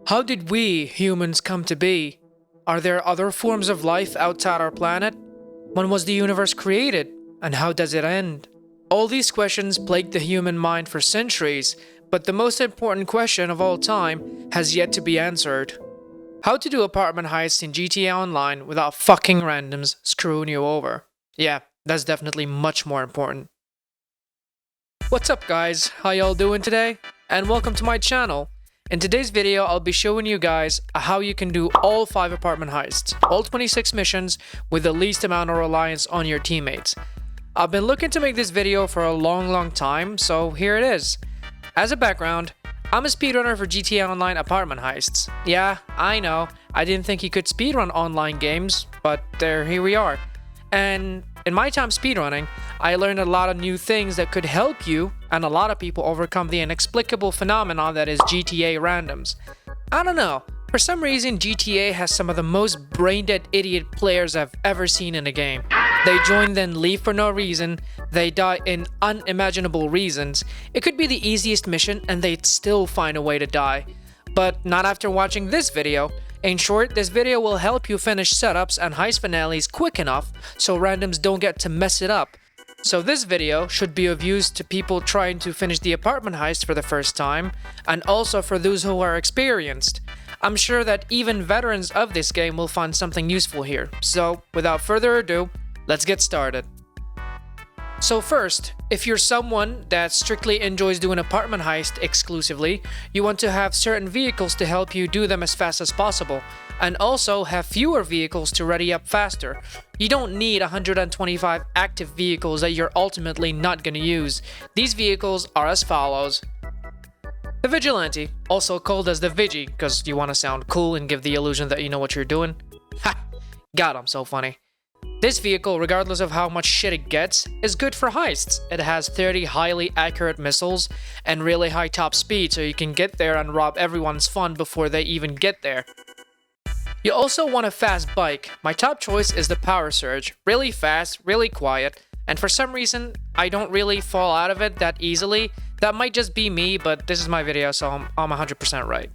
How did we, humans, come to be? Are there other forms of life outside our planet? When was the universe created? And how does it end? All these questions plagued the human mind for centuries, but the most important question of all time has yet to be answered. How to do apartment heists in GTA Online without fucking randoms screwing you over. Yeah, that's definitely much more important. What's up guys, how y'all doing today? And welcome to my channel. In today's video, I'll be showing you guys how you can do all 5 apartment heists, all 26 missions with the least amount of reliance on your teammates. I've been looking to make this video for a long time, so here it is. As a background, I'm a speedrunner for GTA Online apartment heists. Yeah, I know, I didn't think you could speedrun online games, but here we are. And in my time speedrunning, I learned a lot of new things that could help you and a lot of people overcome the inexplicable phenomenon that is GTA randoms. I don't know, for some reason GTA has some of the most brain-dead idiot players I've ever seen in a game. They join then leave for no reason, they die in unimaginable reasons. It could be the easiest mission and they'd still find a way to die. But not after watching this video. In short, this video will help you finish setups and heist finales quick enough so randoms don't get to mess it up. So this video should be of use to people trying to finish the apartment heist for the first time, and also for those who are experienced. I'm sure that even veterans of this game will find something useful here. So without further ado, let's get started. So first, if you're someone that strictly enjoys doing apartment heist exclusively, you want to have certain vehicles to help you do them as fast as possible, and also have fewer vehicles to ready up faster. You don't need 125 active vehicles that you're ultimately not gonna use. These vehicles are as follows. The Vigilante, also called as the Vigi, because you want to sound cool and give the illusion that you know what you're doing. Ha! God, I'm so funny. This vehicle, regardless of how much shit it gets, is good for heists. It has 30 highly accurate missiles and really high top speed, so you can get there and rob everyone's fun before they even get there. You also want a fast bike. My top choice is the Power Surge. Really fast, really quiet, and for some reason, I don't really fall out of it that easily. That might just be me, but this is my video, so I'm 100% right.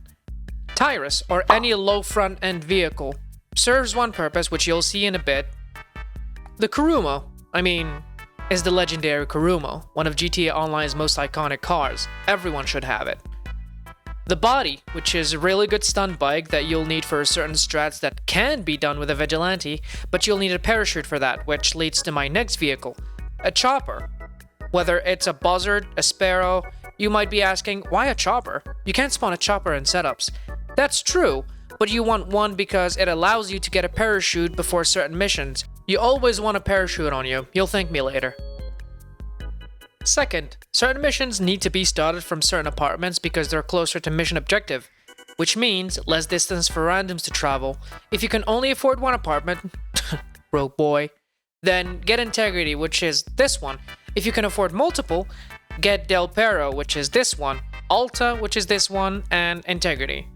Tyrus, or any low front end vehicle, serves one purpose, which you'll see in a bit. The Kurumo, is the legendary Kurumo, one of GTA Online's most iconic cars. Everyone should have it. The Body, which is a really good stunt bike that you'll need for certain strats that can be done with a Vigilante, but you'll need a parachute for that, which leads to my next vehicle, a Chopper. Whether it's a Buzzard, a Sparrow, you might be asking, why a Chopper? You can't spawn a Chopper in setups. That's true, but you want one because it allows you to get a parachute before certain missions. You always want a parachute on you, you'll thank me later. Second, certain missions need to be started from certain apartments because they're closer to mission objective, which means less distance for randoms to travel. If you can only afford one apartment, broke boy, then get Integrity, which is this one. If you can afford multiple, get Del Perro, which is this one, Alta, which is this one, and Integrity.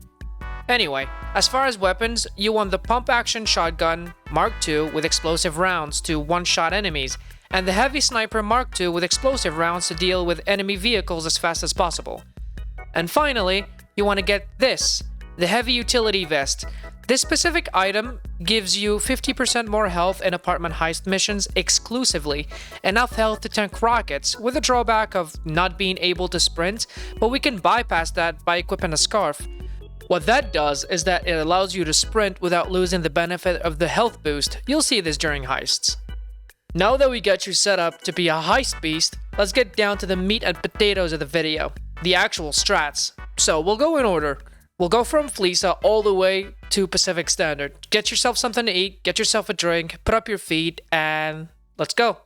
Anyway, as far as weapons, you want the pump-action shotgun Mark II with explosive rounds to one-shot enemies, and the heavy sniper Mark II with explosive rounds to deal with enemy vehicles as fast as possible. And finally, you want to get this, the heavy utility vest. This specific item gives you 50% more health in apartment heist missions exclusively, enough health to tank rockets, with the drawback of not being able to sprint, but we can bypass that by equipping a scarf. What that does is that it allows you to sprint without losing the benefit of the health boost. You'll see this during heists. Now that we got you set up to be a heist beast, let's get down to the meat and potatoes of the video, the actual strats. So we'll go in order. We'll go from Fleeca all the way to Pacific Standard. Get yourself something to eat, get yourself a drink, put up your feet, and let's go.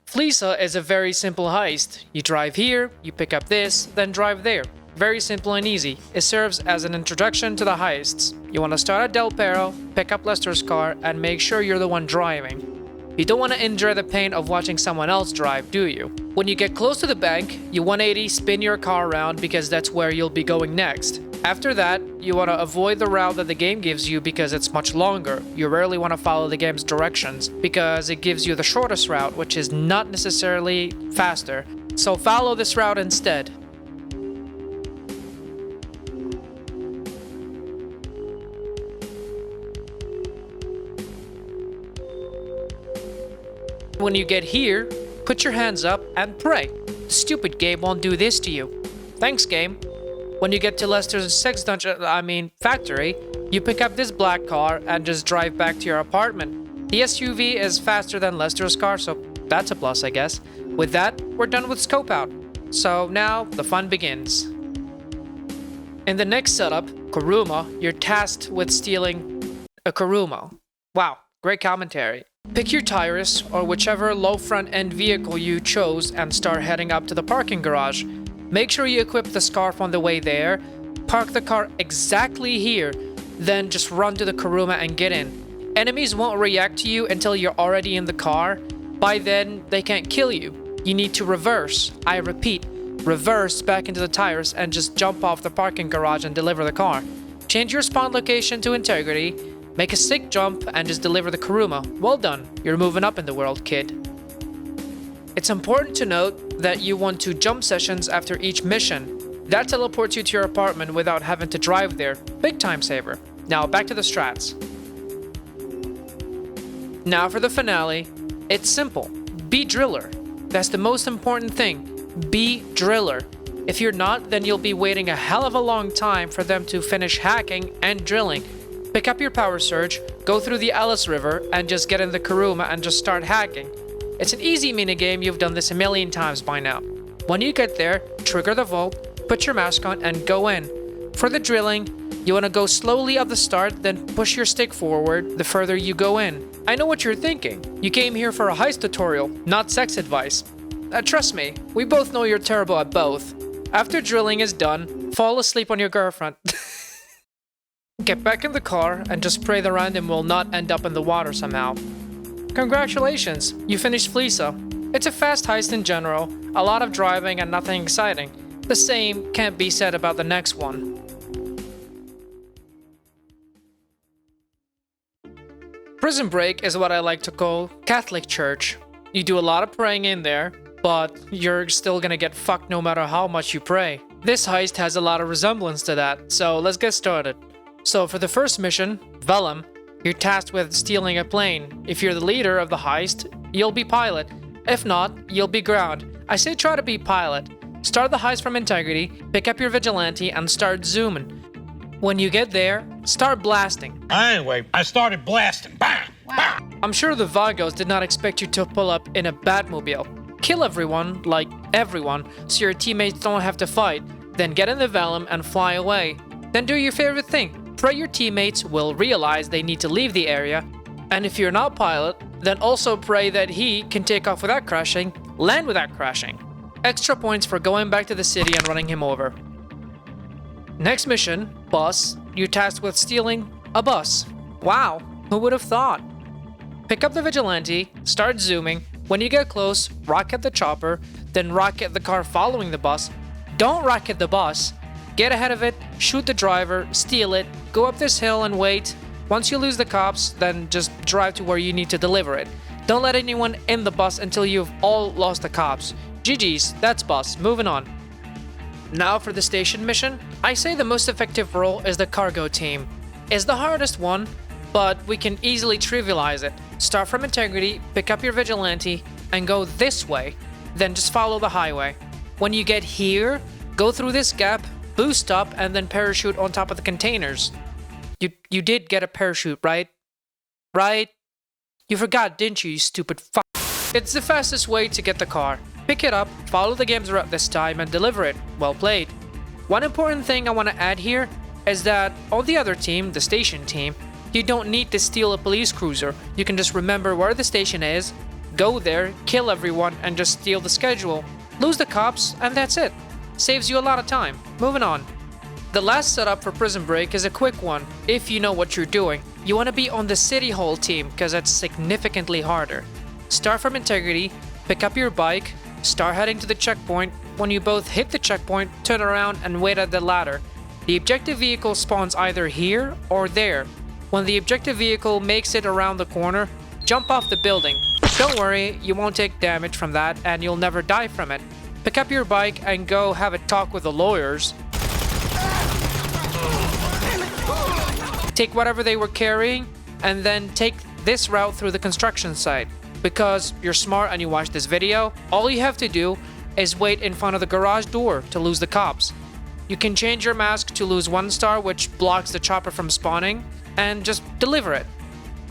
Fleeca is a very simple heist. You drive here, you pick up this, then drive there. Very simple and easy. It serves as an introduction to the heists. You want to start at Del Perro, pick up Lester's car, and make sure you're the one driving. You don't want to enjoy the pain of watching someone else drive, do you? When you get close to the bank, you 180 spin your car around because that's where you'll be going next. After that, you want to avoid the route that the game gives you because it's much longer. You rarely want to follow the game's directions because it gives you the shortest route, which is not necessarily faster. So follow this route instead. When you get here, put your hands up and pray. The stupid game won't do this to you. Thanks, game. When you get to Lester's factory, you pick up this black car and just drive back to your apartment. The SUV is faster than Lester's car, so that's a plus, I guess. With that, we're done with scope out. So now, the fun begins. In the next setup, Kuruma, you're tasked with stealing a Kuruma. Wow, great commentary. Pick your Tyrus or whichever low front end vehicle you chose and start heading up to the parking garage. Make sure you equip the scarf on the way there, park the car exactly here, then just run to the Kuruma and get in. Enemies won't react to you until you're already in the car. By then, they can't kill you. You need to reverse. I repeat, reverse back into the Tyrus and just jump off the parking garage and deliver the car. Change your spawn location to Integrity, make a sick jump, and just deliver the Kuruma. Well done, you're moving up in the world, kid. It's important to note that you want 2 jump sessions after each mission. That teleports you to your apartment without having to drive there. Big time saver. Now back to the strats. Now for the finale. It's simple. Be driller. That's the most important thing. Be driller. If you're not, then you'll be waiting a hell of a long time for them to finish hacking and drilling. Pick up your power surge, go through the Alice River, and just get in the Kuruma and just start hacking. It's an easy minigame, you've done this a million times by now. When you get there, trigger the vault, put your mask on, and go in. For the drilling, you want to go slowly at the start, then push your stick forward the further you go in. I know what you're thinking. You came here for a heist tutorial, not sex advice. Trust me, we both know you're terrible at both. After drilling is done, fall asleep on your girlfriend. Get back in the car and just pray the random will not end up in the water somehow. Congratulations, you finished Fleeca. It's a fast heist in general, a lot of driving and nothing exciting. The same can't be said about the next one. Prison Break is what I like to call Catholic Church. You do a lot of praying in there, but you're still gonna get fucked no matter how much you pray. This heist has a lot of resemblance to that, so let's get started. So for the first mission, Vellum, you're tasked with stealing a plane. If you're the leader of the heist, you'll be pilot. If not, you'll be ground. I say try to be pilot. Start the heist from Integrity, pick up your vigilante, and start zooming. When you get there, start blasting. Anyway, I started blasting. Bang! Bang! I'm sure the Vagos did not expect you to pull up in a Batmobile. Kill everyone, like everyone, so your teammates don't have to fight. Then get in the Vellum and fly away. Then do your favorite thing. Pray your teammates will realize they need to leave the area. And if you're not pilot, then also pray that he can take off without crashing, land without crashing. Extra points for going back to the city and running him over. Next mission, Bus. You're tasked with stealing a bus. Wow, who would have thought? Pick up the vigilante, start zooming. When you get close, rocket the chopper, then rocket the car following the bus. Don't rocket the bus. Get ahead of it, shoot the driver, steal it, go up this hill and wait. Once you lose the cops, then just drive to where you need to deliver it. Don't let anyone in the bus until you've all lost the cops. GG's, that's Bus, moving on. Now for the station mission, I say the most effective role is the cargo team. It's the hardest one, but we can easily trivialize it. Start from Integrity, pick up your vigilante, and go this way. Then just follow the highway. When you get here, go through this gap, boost up, and then parachute on top of the containers. You did get a parachute, right? Right? You forgot, didn't you, you stupid fuck? It's the fastest way to get the car. Pick it up, follow the game's route this time, and deliver it. Well played. One important thing I want to add here is that on the other team, the station team, you don't need to steal a police cruiser. You can just remember where the station is, go there, kill everyone, and just steal the schedule. Lose the cops, and that's it. Saves you a lot of time. Moving on. The last setup for Prison Break is a quick one, if you know what you're doing. You want to be on the City Hall team, because that's significantly harder. Start from Integrity, pick up your bike, start heading to the checkpoint. When you both hit the checkpoint, turn around and wait at the ladder. The objective vehicle spawns either here or there. When the objective vehicle makes it around the corner, jump off the building. Don't worry, you won't take damage from that and you'll never die from it. Pick up your bike and go have a talk with the lawyers. Take whatever they were carrying and then take this route through the construction site. Because you're smart and you watch this video, all you have to do is wait in front of the garage door to lose the cops. You can change your mask to lose 1 star, which blocks the chopper from spawning, and just deliver it.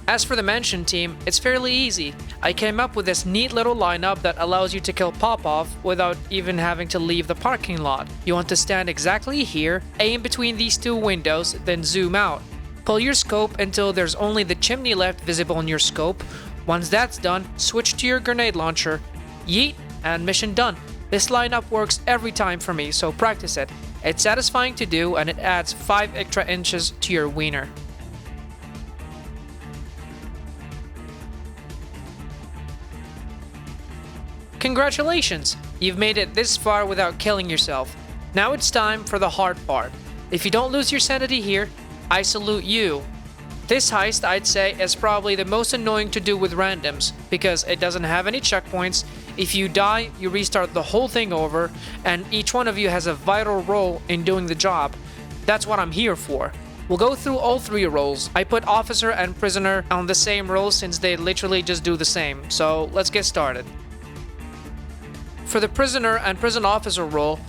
As for the mention team, it's fairly easy. I came up with this neat little lineup that allows you to kill Pop-Off without even having to leave the parking lot. You want to stand exactly here, aim between these 2 windows, then zoom out. Pull your scope until there's only the chimney left visible in your scope. Once that's done, switch to your grenade launcher, yeet, and mission done. This lineup works every time for me, so practice it. It's satisfying to do and it adds 5 extra inches to your wiener. Congratulations! You've made it this far without killing yourself. Now it's time for the hard part. If you don't lose your sanity here, I salute you. This heist, I'd say, is probably the most annoying to do with randoms, because it doesn't have any checkpoints. If you die, you restart the whole thing over, and each one of you has a vital role in doing the job. That's what I'm here for. We'll go through all 3 roles. I put officer and prisoner on the same role since they literally just do the same, so let's get started. For the prisoner and prison officer role,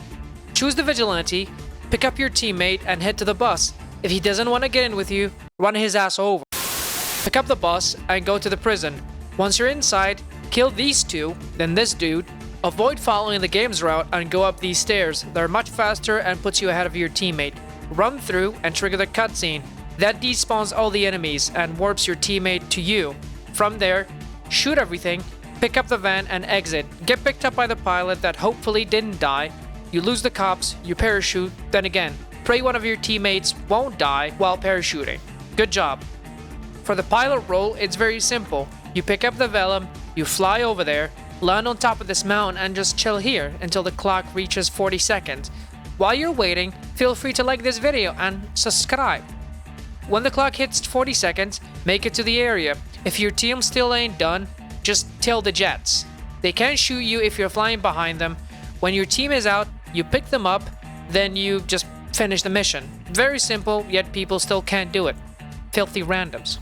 choose the vigilante, pick up your teammate, and head to the bus. If he doesn't want to get in with you, run his ass over. Pick up the bus and go to the prison. Once you're inside, kill these 2, then this dude. Avoid following the game's route and go up these stairs. They're much faster and puts you ahead of your teammate. Run through and trigger the cutscene. That despawns all the enemies and warps your teammate to you. From there, shoot everything, pick up the van and exit. Get picked up by the pilot that hopefully didn't die. You lose the cops, you parachute, then again. Pray one of your teammates won't die while parachuting. Good job. For the pilot role, it's very simple. You pick up the Velum, you fly over there, land on top of this mountain and just chill here until the clock reaches 40 seconds. While you're waiting, feel free to like this video and subscribe. When the clock hits 40 seconds, make it to the area. If your team still ain't done, just tail the jets. They can't shoot you if you're flying behind them. When your team is out, you pick them up, then you just finish the mission. Very simple, yet people still can't do it. Filthy randoms.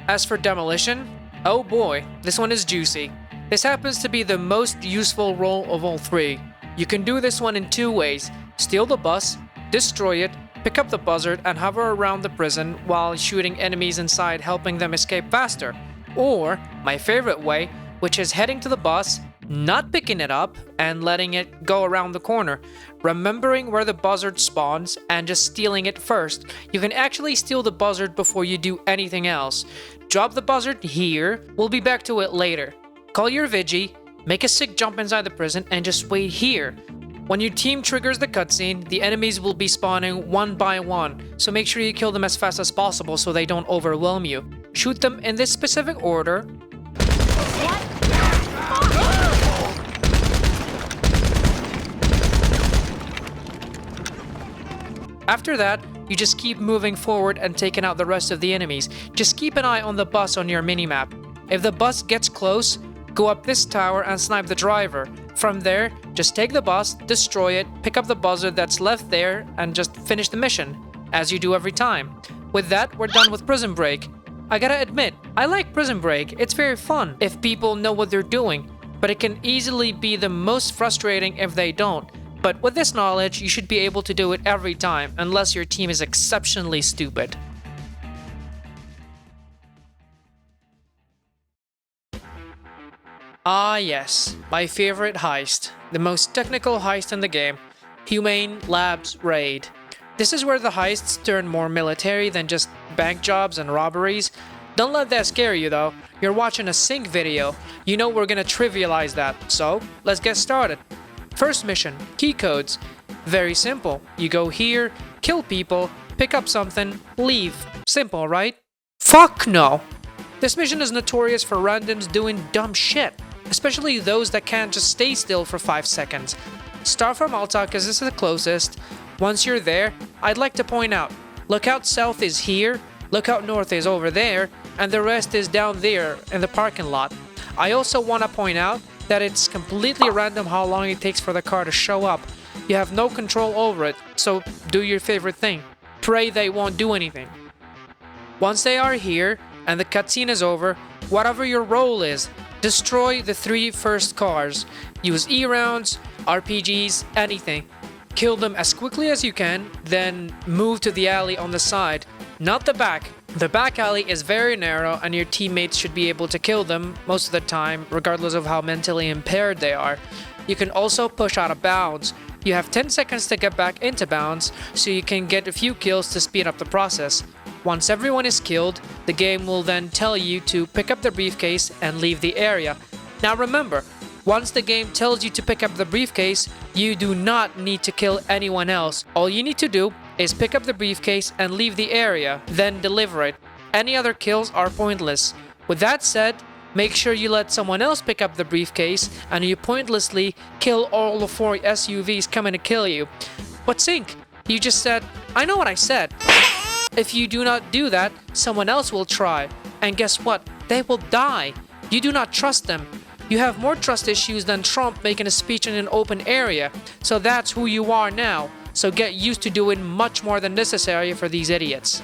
As for demolition, oh boy, this one is juicy. This happens to be the most useful role of all 3. You can do this one in 2 ways. Steal the bus, destroy it, pick up the buzzard and hover around the prison while shooting enemies inside, helping them escape faster. Or, my favorite way, which is heading to the bus, not picking it up, and letting it go around the corner. Remembering where the buzzard spawns and just stealing it first. You can actually steal the buzzard before you do anything else. Drop the buzzard here, we'll be back to it later. Call your Vigi, make a sick jump inside the prison, and just wait here. When your team triggers the cutscene, the enemies will be spawning 1 by 1, so make sure you kill them as fast as possible so they don't overwhelm you. Shoot them in this specific order. After that, you just keep moving forward and taking out the rest of the enemies. Just keep an eye on the bus on your minimap. If the bus gets close, go up this tower and snipe the driver. From there, just take the bus, destroy it, pick up the buzzard that's left there, and just finish the mission, as you do every time. With that, we're done with Prison Break. I gotta admit, I like Prison Break. It's very fun if people know what they're doing, but it can easily be the most frustrating if they don't. But with this knowledge, you should be able to do it every time, unless your team is exceptionally stupid. Ah yes, my favorite heist, the most technical heist in the game, Humane Labs Raid. This is where the heists turn more military than just bank jobs and robberies. Don't let that scare you though, you're watching a sync video, you know we're gonna trivialize that, so let's get started. First mission, key codes. Very simple. You go here, kill people, pick up something, leave. Simple, right? Fuck no! This mission is notorious for randoms doing dumb shit, especially those that can't just stay still for 5 seconds. Start from Malta because this is the closest. Once you're there, I'd like to point out, Lookout South is here, Lookout North is over there, and the rest is down there in the parking lot. I also want to point out that it's completely random how long it takes for the car to show up. You have no control over it, so do your favorite thing. Pray they won't do anything. Once they are here, and the cutscene is over, whatever your role is, Destroy the 3 first cars. Use E-rounds, RPGs, anything. Kill them as quickly as you can, then move to the alley on the side, not the back. The back alley is very narrow and your teammates should be able to kill them most of the time, regardless of how mentally impaired they are. You can also push out of bounds. You have 10 seconds to get back into bounds, so you can get a few kills to speed up the process. Once everyone is killed, the game will then tell you to pick up the briefcase and leave the area. Now remember, once the game tells you to pick up the briefcase, you do not need to kill anyone else. All you need to do is pick up the briefcase and leave the area, then deliver it. Any other kills are pointless. With that said, make sure you let someone else pick up the briefcase and you pointlessly kill all the 4 SUVs coming to kill you. But Sync, you just said, I know what I said. If you do not do that, someone else will try. And guess what? They will die. You do not trust them. You have more trust issues than Trump making a speech in an open area. So that's who you are now. So get used to doing much more than necessary for these idiots.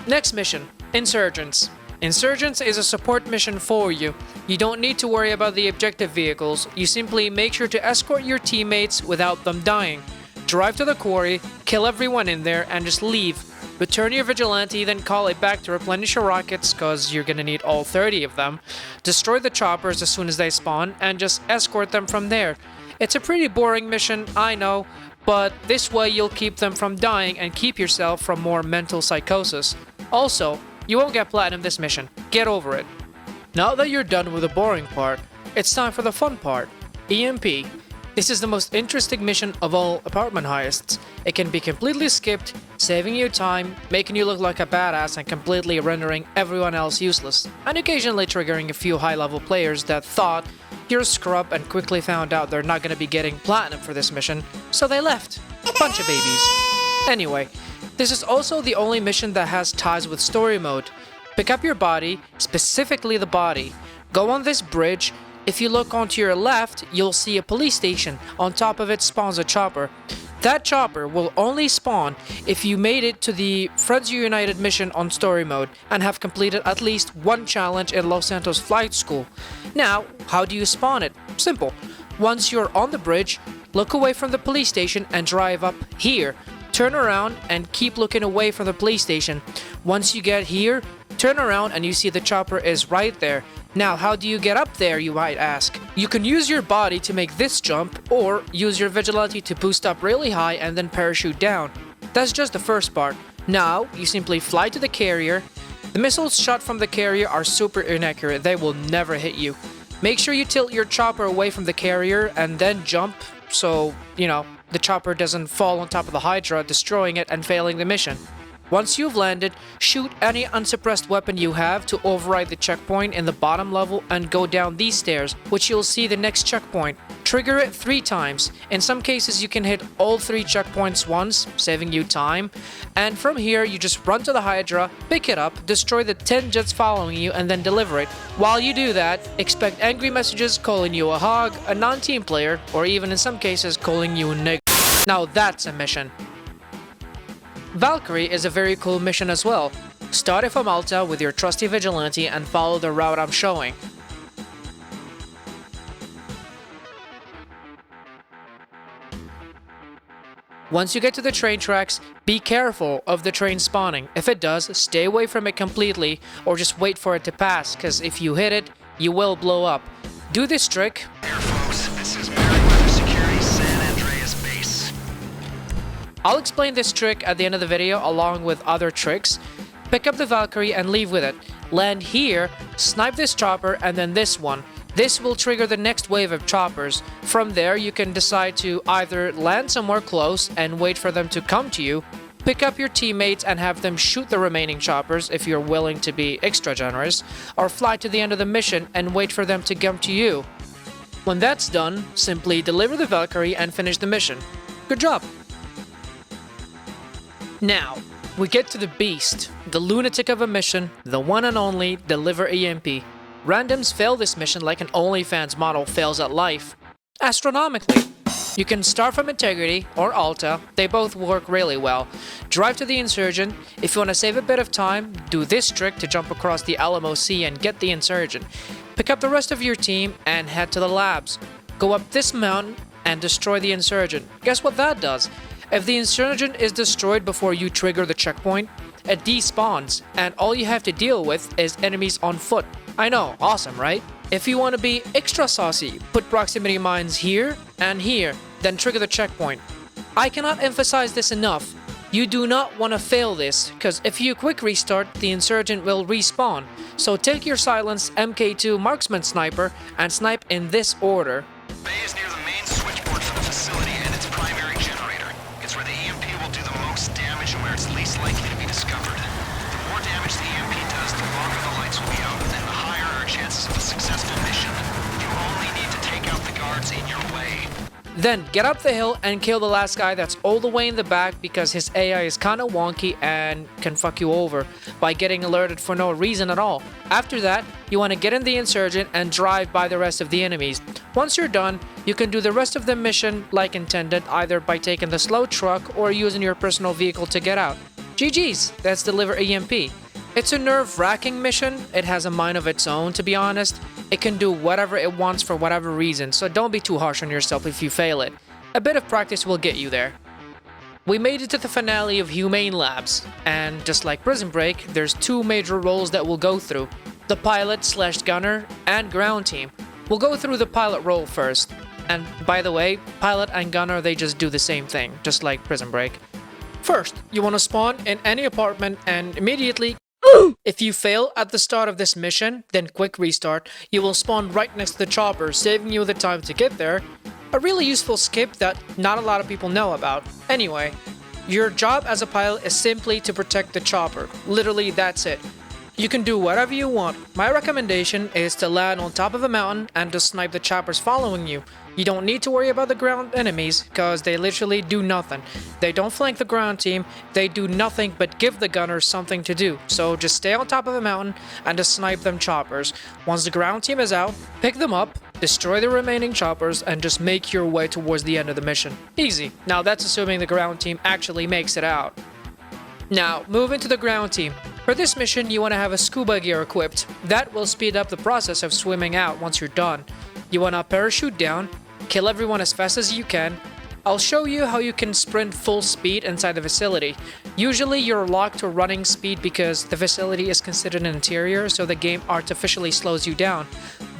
Next mission, Insurgents. Insurgents is a support mission for you. You don't need to worry about the objective vehicles. You simply make sure to escort your teammates without them dying. Drive to the quarry, kill everyone in there, and just leave. Return your vigilante, then call it back to replenish your rockets, cause you're gonna need all 30 of them. Destroy the choppers as soon as they spawn, and just escort them from there. It's a pretty boring mission, I know, but this way you'll keep them from dying and keep yourself from more mental psychosis. Also, you won't get platinum this mission. Get over it. Now that you're done with the boring part, it's time for the fun part, EMP. This is the most interesting mission of all apartment heists. It can be completely skipped, saving you time, making you look like a badass and completely rendering everyone else useless, and occasionally triggering a few high-level players that thought you're a scrub and quickly found out they're not going to be getting platinum for this mission, so they left. Bunch of babies. Anyway, this is also the only mission that has ties with story mode. Pick up your body, specifically the body. Go on this bridge. If you look onto your left, you'll see a police station. On top of it spawns a chopper. That chopper will only spawn if you made it to the Friends United mission on story mode and have completed at least one challenge in Los Santos Flight School. Now, how do you spawn it? Simple. Once you're on the bridge, look away from the police station and drive up here. Turn around and keep looking away from the police station. Once you get here, turn around and you see the chopper is right there. Now, how do you get up there, you might ask? You can use your body to make this jump, or use your vigilante to boost up really high and then parachute down. That's just the first part. Now, you simply fly to the carrier. The missiles shot from the carrier are super inaccurate, they will never hit you. Make sure you tilt your chopper away from the carrier and then jump, so, the chopper doesn't fall on top of the Hydra, destroying it and failing the mission. Once you've landed, shoot any unsuppressed weapon you have to override the checkpoint in the bottom level and go down these stairs, which you'll see the next checkpoint. Trigger it 3 times. In some cases you can hit all 3 checkpoints once, saving you time. And from here you just run to the Hydra, pick it up, destroy the 10 jets following you, and then deliver it. While you do that, expect angry messages calling you a hog, a non-team player, or even in some cases calling you a nigger. Now that's a mission. Valkyrie is a very cool mission as well. Start from Malta with your trusty vigilante and follow the route I'm showing. Once you get to the train tracks, be careful of the train spawning. If it does, stay away from it completely or just wait for it to pass, because if you hit it, you will blow up. Do this trick. Here, folks, this is Meriwether Security San Andreas Base. I'll explain this trick at the end of the video along with other tricks. Pick up the Valkyrie and leave with it. Land here, snipe this chopper and then this one. This will trigger the next wave of choppers. From there, you can decide to either land somewhere close and wait for them to come to you, pick up your teammates and have them shoot the remaining choppers if you're willing to be extra generous, or fly to the end of the mission and wait for them to come to you. When that's done, simply deliver the Valkyrie and finish the mission. Good job! Now, we get to the beast, the lunatic of a mission, the one and only Deliver EMP. Randoms fail this mission like an OnlyFans model fails at life. Astronomically. You can start from Integrity or Alta, they both work really well. Drive to the Insurgent. If you want to save a bit of time, do this trick to jump across the Alamo Sea and get the Insurgent. Pick up the rest of your team and head to the labs. Go up this mountain and destroy the insurgent. Guess what that does? If the insurgent is destroyed before you trigger the checkpoint, it despawns, and all you have to deal with is enemies on foot. I know, awesome, right? If you want to be extra saucy, put proximity mines here and here, then trigger the checkpoint. I cannot emphasize this enough. You do not want to fail this, because if you quick restart, the insurgent will respawn. So take your silenced MK2 marksman sniper and snipe in this order. Bay is near the main switchboard for the facility and its primary generator. It's where the EMP will do the most damage and where it's least likely to be discovered. The more damage the EMP does, the longer the lights will be out, and the higher our chances of a successful mission. You only need to take out the guards in your way. Then get up the hill and kill the last guy that's all the way in the back because his AI is kinda wonky and can fuck you over by getting alerted for no reason at all. After that, you want to get in the insurgent and drive by the rest of the enemies. Once you're done, you can do the rest of the mission like intended, either by taking the slow truck or using your personal vehicle to get out. GG's, that's deliver EMP. It's a nerve-wracking mission. It has a mind of its own, to be honest. It can do whatever it wants for whatever reason, so don't be too harsh on yourself if you fail it. A bit of practice will get you there. We made it to the finale of Humane Labs, and just like Prison Break, there's two major roles that we'll go through. The pilot/gunner and ground team. We'll go through the pilot role first. And by the way, pilot and gunner, they just do the same thing, just like Prison Break. First, you want to spawn in any apartment and immediately if you fail at the start of this mission, then quick restart. You will spawn right next to the chopper, saving you the time to get there. A really useful skip that not a lot of people know about. Anyway, your job as a pilot is simply to protect the chopper. Literally, that's it. You can do whatever you want. My recommendation is to land on top of a mountain and just snipe the choppers following you. You don't need to worry about the ground enemies, because they literally do nothing. They don't flank the ground team, they do nothing but give the gunners something to do. So just stay on top of a mountain and just snipe them choppers. Once the ground team is out, pick them up, destroy the remaining choppers, and just make your way towards the end of the mission. Easy. Now that's assuming the ground team actually makes it out. Now, move into the ground team. For this mission, you want to have a scuba gear equipped. That will speed up the process of swimming out once you're done. You want to parachute down, kill everyone as fast as you can. I'll show you how you can sprint full speed inside the facility. Usually you're locked to running speed because the facility is considered an interior, so the game artificially slows you down.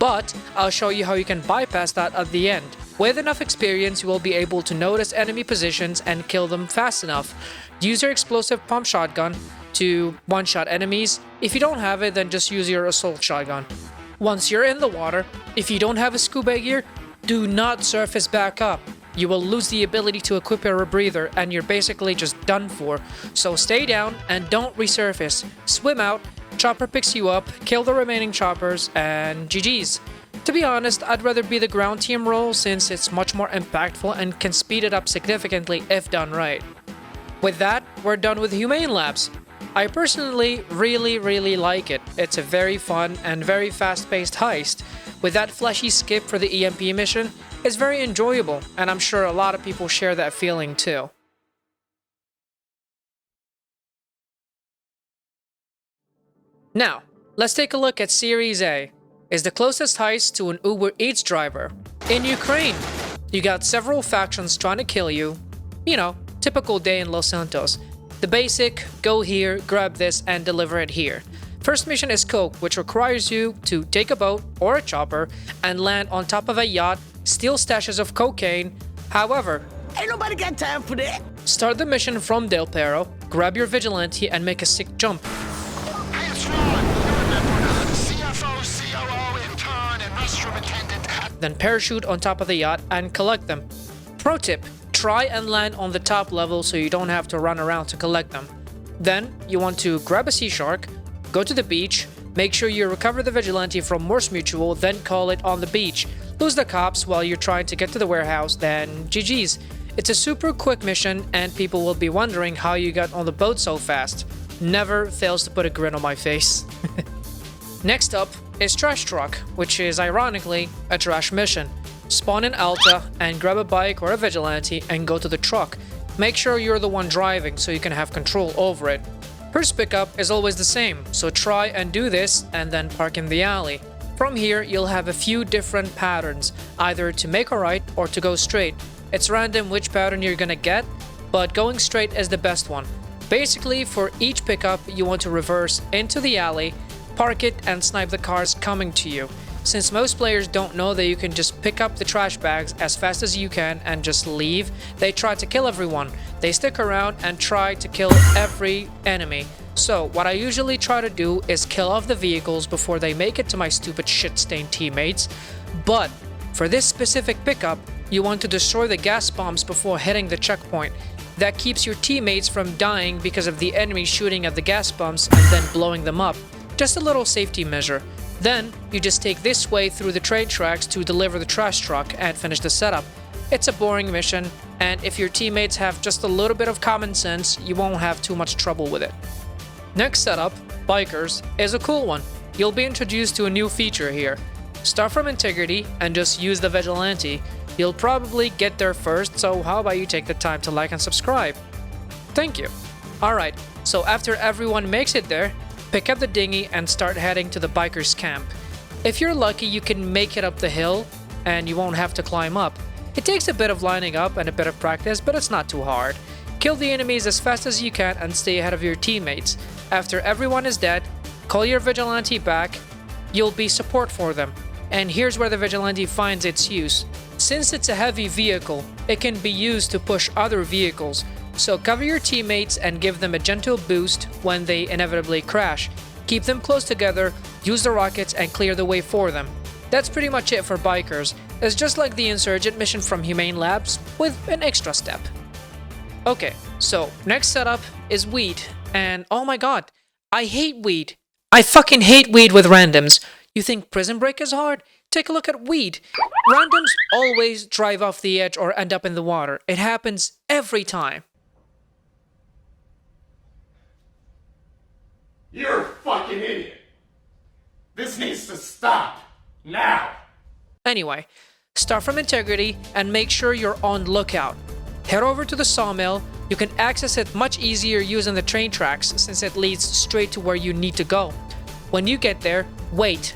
But I'll show you how you can bypass that at the end. With enough experience, you will be able to notice enemy positions and kill them fast enough. Use your explosive pump shotgun to one-shot enemies. If you don't have it, then just use your assault shotgun. Once you're in the water, if you don't have a scuba gear, do not surface back up. You will lose the ability to equip your rebreather and you're basically just done for. So stay down and don't resurface. Swim out, chopper picks you up, kill the remaining choppers, and GG's. To be honest, I'd rather be the ground team role since it's much more impactful and can speed it up significantly if done right. With that, we're done with Humane Labs. I personally really like it. It's a very fun and very fast-paced heist. With that flashy skip for the EMP mission, it's very enjoyable, and I'm sure a lot of people share that feeling too. Now, let's take a look at Series A. It's the closest heist to an Uber Eats driver. In Ukraine, you got several factions trying to kill you. You know, typical day in Los Santos. The basic, go here, grab this, and deliver it here. First mission is Coke, which requires you to take a boat or a chopper and land on top of a yacht, steal stashes of cocaine. However, ain't nobody got time for that. Start the mission from Del Perro, grab your vigilante, and make a sick jump. Hey, it's Ron. You remember CFO, COO, intern, and restroom attendant. Then parachute on top of the yacht and collect them. Pro tip, try and land on the top level so you don't have to run around to collect them. Then, you want to grab a sea shark, go to the beach, make sure you recover the vigilante from Morse Mutual, then call it on the beach. Lose the cops while you're trying to get to the warehouse, then GG's. It's a super quick mission and people will be wondering how you got on the boat so fast. Never fails to put a grin on my face. Next up is Trash Truck, which is ironically a trash mission. Spawn in Alta and grab a bike or a vigilante and go to the truck. Make sure you're the one driving so you can have control over it. First pickup is always the same, so try and do this and then park in the alley. From here, you'll have a few different patterns, either to make a right or to go straight. It's random which pattern you're gonna get, but going straight is the best one. Basically, for each pickup, you want to reverse into the alley, park it, and snipe the cars coming to you. Since most players don't know that you can just pick up the trash bags as fast as you can and just leave, they try to kill everyone. They stick around and try to kill every enemy. So what I usually try to do is kill off the vehicles before they make it to my stupid shit-stained teammates. But for this specific pickup, you want to destroy the gas bombs before hitting the checkpoint. That keeps your teammates from dying because of the enemy shooting at the gas pumps and then blowing them up. Just a little safety measure. Then, you just take this way through the train tracks to deliver the trash truck and finish the setup. It's a boring mission, and if your teammates have just a little bit of common sense, you won't have too much trouble with it. Next setup, Bikers, is a cool one. You'll be introduced to a new feature here. Start from Integrity and just use the Vigilante. You'll probably get there first, so how about you take the time to like and subscribe? Thank you. Alright, so after everyone makes it there, pick up the dinghy and start heading to the bikers camp. If you're lucky, you can make it up the hill and you won't have to climb up. It takes a bit of lining up and a bit of practice, but it's not too hard. Kill the enemies as fast as you can and stay ahead of your teammates. After everyone is dead, call your Vigilante back. You'll be support for them. And here's where the Vigilante finds its use. Since it's a heavy vehicle, it can be used to push other vehicles. So cover your teammates and give them a gentle boost when they inevitably crash. Keep them close together, use the rockets, and clear the way for them. That's pretty much it for Bikers. It's just like the Insurgent mission from Humane Labs, with an extra step. Okay, so next setup is Weed. And oh my god, I hate Weed. I fucking hate Weed with randoms. You think Prison Break is hard? Take a look at Weed. Randoms always drive off the edge or end up in the water. It happens every time. You're a fucking idiot. This needs to stop. Now. Anyway, start from Integrity and make sure you're on lookout. Head over to the sawmill. You can access it much easier using the train tracks since it leads straight to where you need to go. When you get there, wait.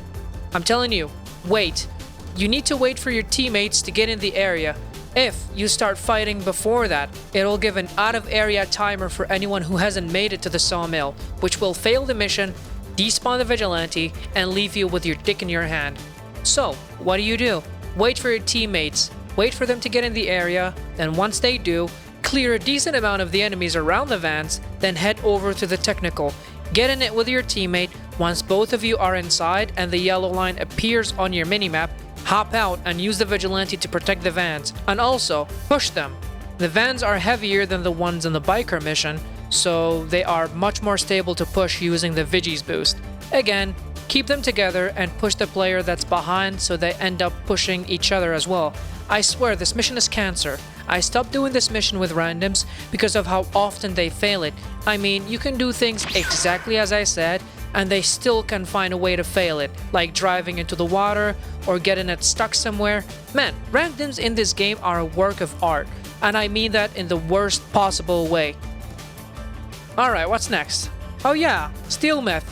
I'm telling you, wait. You need to wait for your teammates to get in the area. If you start fighting before that, it'll give an out-of-area timer for anyone who hasn't made it to the sawmill, which will fail the mission, despawn the Vigilante, and leave you with your dick in your hand. So, what do? Wait for your teammates, wait for them to get in the area, and once they do, clear a decent amount of the enemies around the vans, then head over to the technical. Get in it with your teammate. Once both of you are inside and the yellow line appears on your minimap, hop out and use the Vigilante to protect the vans, and also push them. The vans are heavier than the ones in the biker mission, so they are much more stable to push using the Vigi's boost. Again, keep them together and push the player that's behind so they end up pushing each other as well. I swear this mission is cancer. I stopped doing this mission with randoms because of how often they fail it. I mean, you can do things exactly as I said, and they still can find a way to fail it, like driving into the water or getting it stuck somewhere. Man, randoms in this game are a work of art, and I mean that in the worst possible way. Alright, what's next? Oh yeah, Steel Meth.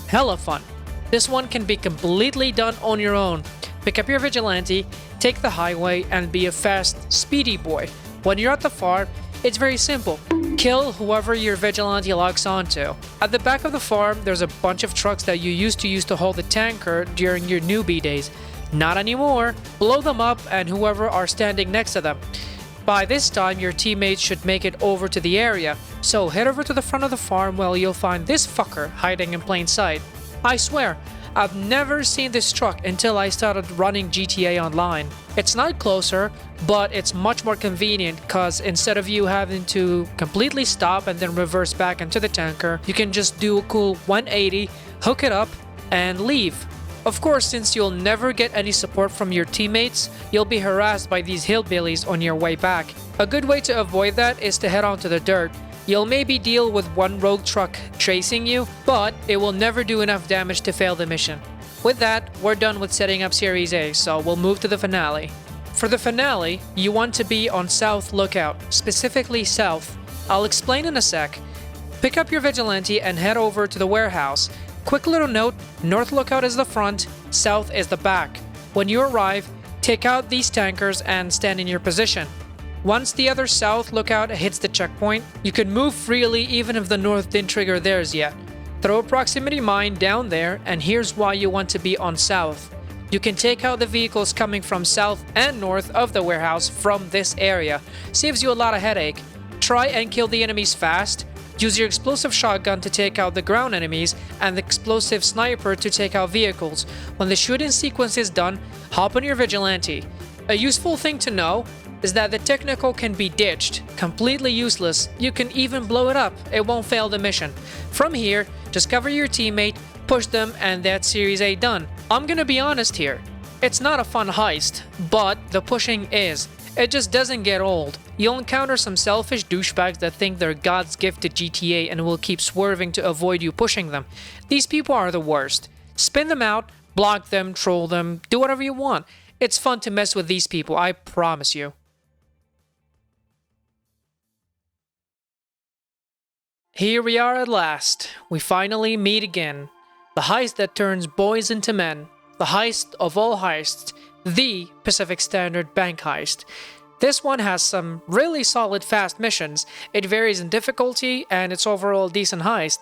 Hella fun. This one can be completely done on your own. Pick up your Vigilante, take the highway, and be a fast, speedy boy. When you're at the farm, it's very simple. Kill whoever your Vigilante locks onto. At the back of the farm, there's a bunch of trucks that you used to use to hold the tanker during your newbie days. Not anymore. Blow them up and whoever are standing next to them. By this time, your teammates should make it over to the area, so head over to the front of the farm where you'll find this fucker hiding in plain sight. I swear, I've never seen this truck until I started running GTA Online. It's not closer, but it's much more convenient because instead of you having to completely stop and then reverse back into the tanker, you can just do a cool 180, hook it up, and leave. Of course, since you'll never get any support from your teammates, you'll be harassed by these hillbillies on your way back. A good way to avoid that is to head onto the dirt. You'll maybe deal with one rogue truck chasing you, but it will never do enough damage to fail the mission. With that, we're done with setting up Series A, so we'll move to the finale. For the finale, you want to be on South Lookout, specifically South. I'll explain in a sec. Pick up your Vigilante and head over to the warehouse. Quick little note, north lookout is the front, south is the back. When you arrive, take out these tankers and stand in your position. Once the other south lookout hits the checkpoint, you can move freely even if the north didn't trigger theirs yet. Throw a proximity mine down there, and here's why you want to be on south. You can take out the vehicles coming from south and north of the warehouse from this area. Saves you a lot of headache. Try and kill the enemies fast. Use your explosive shotgun to take out the ground enemies and the explosive sniper to take out vehicles. When the shooting sequence is done, hop on your vigilante. A useful thing to know is that the technical can be ditched. Completely useless. You can even blow it up. It won't fail the mission. From here, discover your teammate, push them, and that's Series A done. I'm gonna be honest here. It's not a fun heist, but the pushing is. It just doesn't get old. You'll encounter some selfish douchebags that think they're God's gift to GTA and will keep swerving to avoid you pushing them. These people are the worst. Spin them out, block them, troll them, do whatever you want. It's fun to mess with these people, I promise you. Here we are at last. We finally meet again. The heist that turns boys into men. The heist of all heists. The Pacific Standard Bank Heist. This one has some really solid fast missions. It varies in difficulty and it's overall a decent heist.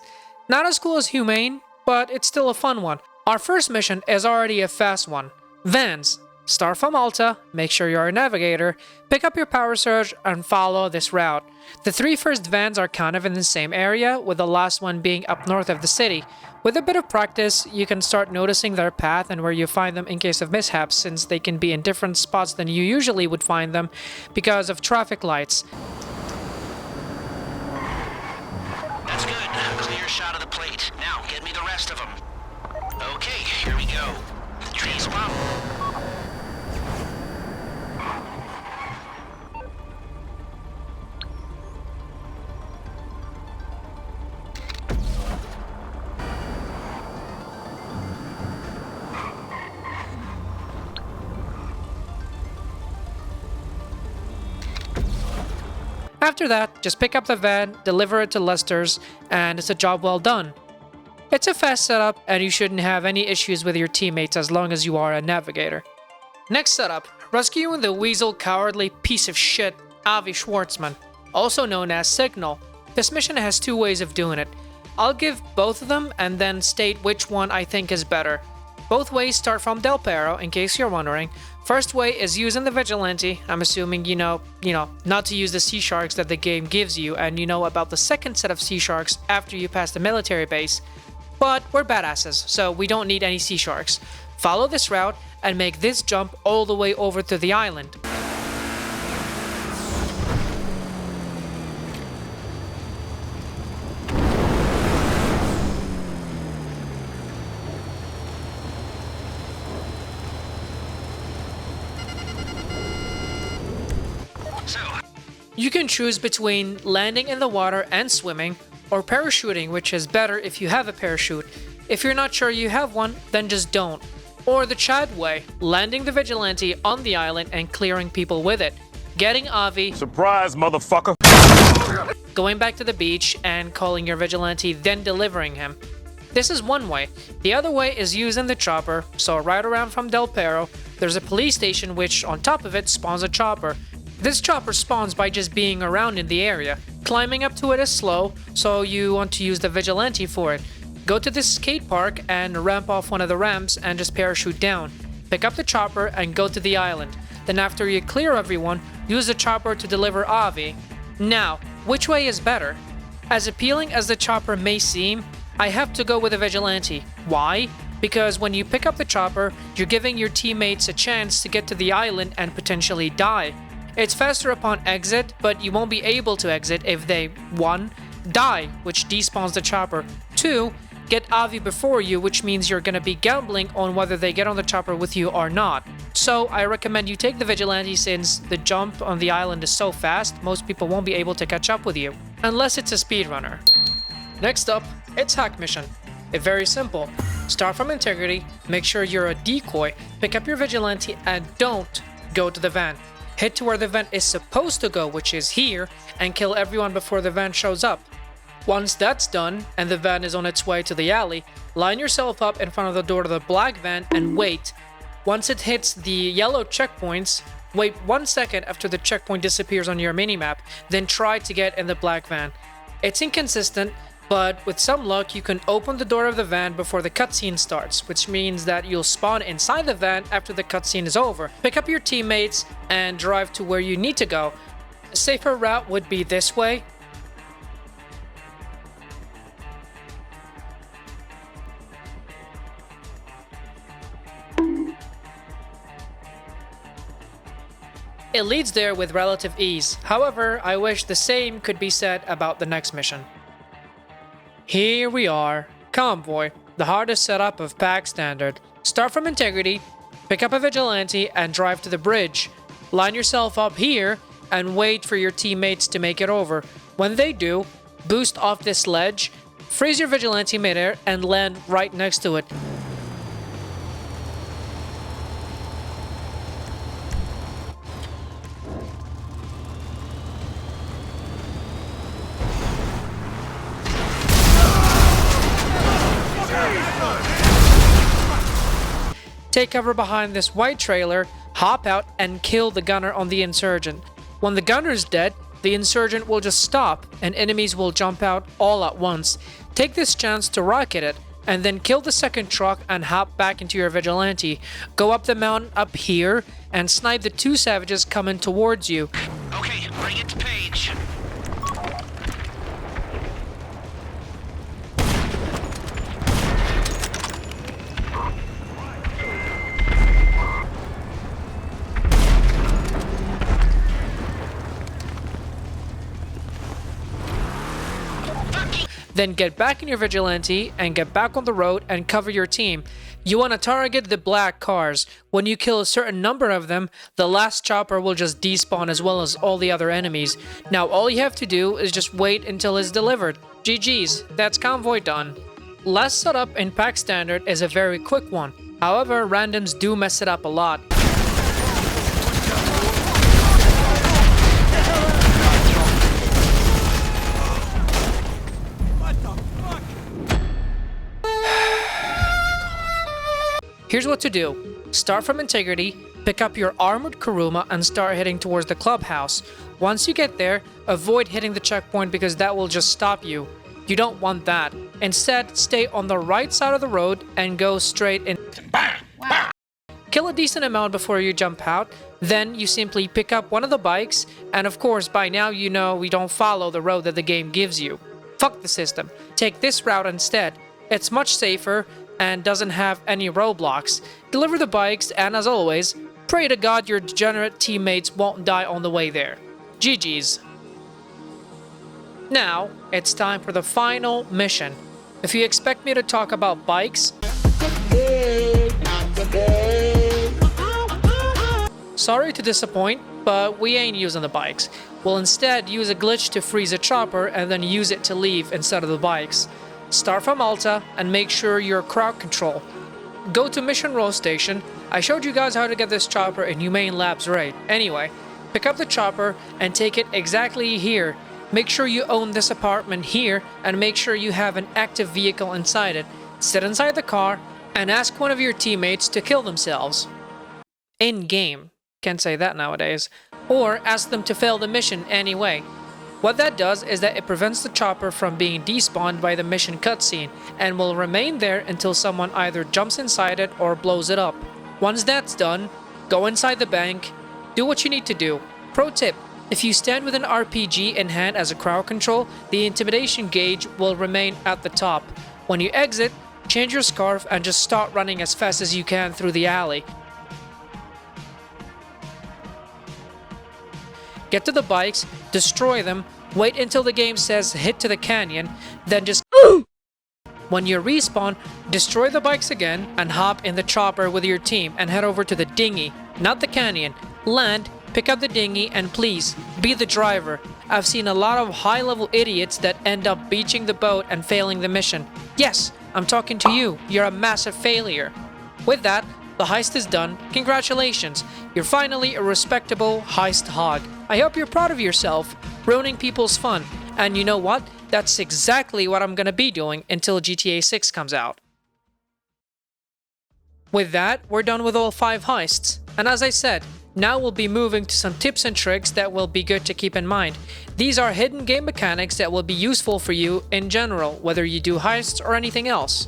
Not as cool as Humane, but it's still a fun one. Our first mission is already a fast one. Vans. Start from Malta, make sure you're a navigator, pick up your power surge, and follow this route. The three first vans are kind of in the same area, with the last one being up north of the city. With a bit of practice, you can start noticing their path and where you find them in case of mishaps, since they can be in different spots than you usually would find them because of traffic lights. That's good. Clear shot of the plate. Now, get me the rest of them. Okay, here we go. Tree spot. After that, just pick up the van, deliver it to Lester's, and it's a job well done. It's a fast setup, and you shouldn't have any issues with your teammates as long as you are a navigator. Next setup, rescuing the weasel cowardly piece of shit Avi Schwartzman, also known as Signal. This mission has two ways of doing it. I'll give both of them and then state which one I think is better. Both ways start from Del Perro, in case you're wondering. First way is using the Vigilante. I'm assuming you know not to use the sea sharks that the game gives you, and you know about the second set of sea sharks after you pass the military base. But we're badasses, so we don't need any sea sharks. Follow this route and make this jump all the way over to the island. You can choose between landing in the water and swimming, or parachuting, which is better if you have a parachute. If you're not sure you have one, then just don't. Or the Chad way, landing the Vigilante on the island and clearing people with it. Getting Avi, Surprise, motherfucker! going back to the beach and calling your Vigilante, then delivering him. This is one way. The other way is using the chopper, so right around from Del Perro, there's a police station which, on top of it, spawns a chopper. This chopper spawns by just being around in the area. Climbing up to it is slow, so you want to use the Vigilante for it. Go to this skate park and ramp off one of the ramps and just parachute down. Pick up the chopper and go to the island. Then after you clear everyone, use the chopper to deliver Avi. Now, which way is better? As appealing as the chopper may seem, I have to go with the Vigilante. Why? Because when you pick up the chopper, you're giving your teammates a chance to get to the island and potentially die. It's faster upon exit, but you won't be able to exit if they 1. Die, which despawns the chopper, 2. Get Avi before you, which means you're gonna be gambling on whether they get on the chopper with you or not. So I recommend you take the Vigilante since the jump on the island is so fast, most people won't be able to catch up with you, unless it's a speedrunner. Next up, it's Hack Mission. It's very simple. Start from Integrity, make sure you're a decoy, pick up your Vigilante, and don't go to the van. Head to where the van is supposed to go, which is here, and kill everyone before the van shows up. Once that's done, and the van is on its way to the alley, line yourself up in front of the door to the black van and wait. Once it hits the yellow checkpoints, wait 1 second after the checkpoint disappears on your minimap, then try to get in the black van. It's inconsistent, but with some luck you can open the door of the van before the cutscene starts, which means that you'll spawn inside the van after the cutscene is over. Pick up your teammates and drive to where you need to go. A safer route would be this way. It leads there with relative ease. However, I wish the same could be said about the next mission. Here we are. Convoy, the hardest setup of pack standard. Start from Integrity, pick up a Vigilante, and drive to the bridge. Line yourself up here and wait for your teammates to make it over. When they do, boost off this ledge, freeze your Vigilante midair, and land right next to it. Take cover behind this white trailer, hop out, and kill the gunner on the insurgent. When the gunner's dead, the insurgent will just stop, and enemies will jump out all at once. Take this chance to rocket it, and then kill the second truck and hop back into your Vigilante. Go up the mountain up here, and snipe the 2 savages coming towards you. Okay, bring it to Paige. Then get back in your Vigilante and get back on the road and cover your team. You want to target the black cars. When you kill a certain number of them, the last chopper will just despawn as well as all the other enemies. Now all you have to do is just wait until it's delivered. GG's, that's Convoy done. Last setup in pack standard is a very quick one. However, randoms do mess it up a lot. Here's what to do. Start from Integrity, pick up your armored Kuruma and start heading towards the clubhouse. Once you get there, avoid hitting the checkpoint because that will just stop you. You don't want that. Instead, stay on the right side of the road and go straight in. Kill a decent amount before you jump out. Then you simply pick up one of the bikes, and of course by now you know we don't follow the road that the game gives you. Fuck the system. Take this route instead. It's much safer and doesn't have any roadblocks. Deliver the bikes, and as always, pray to God your degenerate teammates won't die on the way there. GG's. Now, it's time for the final mission. If you expect me to talk about bikes, sorry to disappoint, but we ain't using the bikes. We'll instead use a glitch to freeze a chopper and then use it to leave instead of the bikes. Start from Alta and make sure you're crowd control. Go to Mission Row Station. I showed you guys how to get this chopper in Humane Labs raid. Anyway, pick up the chopper and take it exactly here. Make sure you own this apartment here and make sure you have an active vehicle inside it. Sit inside the car and ask one of your teammates to kill themselves. In-game. Can't say that nowadays. Or ask them to fail the mission anyway. What that does is that it prevents the chopper from being despawned by the mission cutscene and will remain there until someone either jumps inside it or blows it up. Once that's done, go inside the bank, do what you need to do. Pro tip, if you stand with an RPG in hand as a crowd control, the intimidation gauge will remain at the top. When you exit, change your scarf and just start running as fast as you can through the alley. Get to the bikes, destroy them, wait until the game says hit to the canyon, then just when you respawn, destroy the bikes again and hop in the chopper with your team and head over to the dinghy, not the canyon. Land, pick up the dinghy, and please, be the driver. I've seen a lot of high-level idiots that end up beaching the boat and failing the mission. Yes, I'm talking to you. You're a massive failure. With that, the heist is done. Congratulations. You're finally a respectable heist hog. I hope you're proud of yourself, ruining people's fun, And you know what? That's exactly what I'm gonna be doing until GTA 6 comes out. With that, we're done with all 5 heists. And as I said, now we'll be moving to some tips and tricks that will be good to keep in mind. These are hidden game mechanics that will be useful for you in general, whether you do heists or anything else.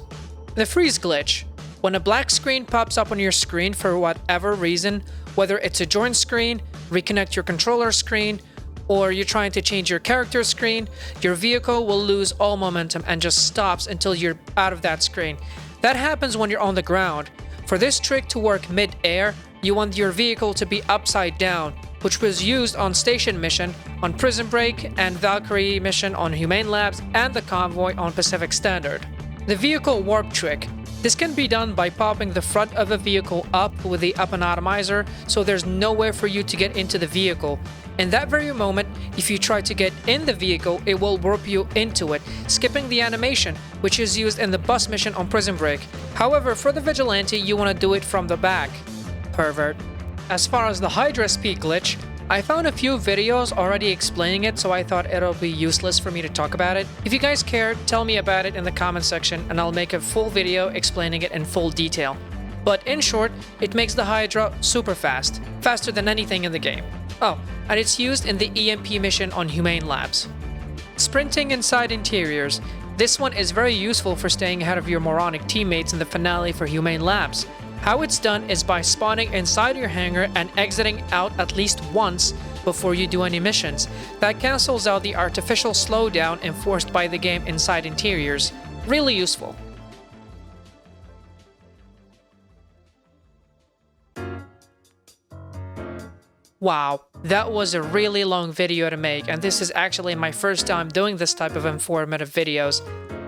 The freeze glitch. When a black screen pops up on your screen for whatever reason, whether it's a join screen, reconnect your controller screen, or you're trying to change your character screen, your vehicle will lose all momentum and just stops until you're out of that screen. That happens when you're on the ground. For this trick to work mid-air, you want your vehicle to be upside down, which was used on Station Mission, on Prison Break, and Valkyrie Mission on Humane Labs, and the Convoy on Pacific Standard. The vehicle warp trick. This can be done by popping the front of a vehicle up with the up and atomizer, so there's nowhere for you to get into the vehicle. In that very moment, if you try to get in the vehicle, it will warp you into it, skipping the animation, which is used in the bus mission on Prison Break. However, for the Vigilante, you want to do it from the back. Pervert. As far as the Hydra speed glitch, I found a few videos already explaining it, so I thought it'll be useless for me to talk about it. If you guys care, tell me about it in the comment section and I'll make a full video explaining it in full detail. But in short, it makes the Hydra super fast, faster than anything in the game. Oh, and it's used in the EMP mission on Humane Labs. Sprinting inside interiors. This one is very useful for staying ahead of your moronic teammates in the finale for Humane Labs. How it's done is by spawning inside your hangar and exiting out at least once before you do any missions. That cancels out the artificial slowdown enforced by the game inside interiors. Really useful. Wow, that was a really long video to make, and this is actually my first time doing this type of informative videos.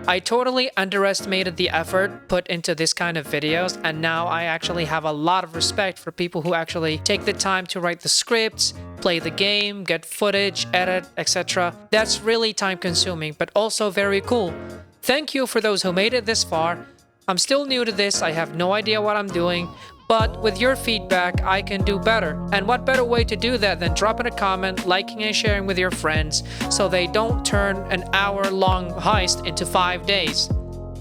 I totally underestimated the effort put into this kind of videos, and now I actually have a lot of respect for people who actually take the time to write the scripts, play the game, get footage, edit, etc. That's really time consuming, but also very cool. Thank you for those who made it this far. I'm still new to this, I have no idea what I'm doing, but with your feedback, I can do better. And what better way to do that than dropping a comment, liking and sharing with your friends, so they don't turn an hour-long heist into 5 days.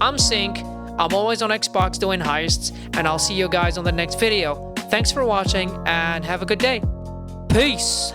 I'm Sync, I'm always on Xbox doing heists, and I'll see you guys on the next video. Thanks for watching, and have a good day. Peace!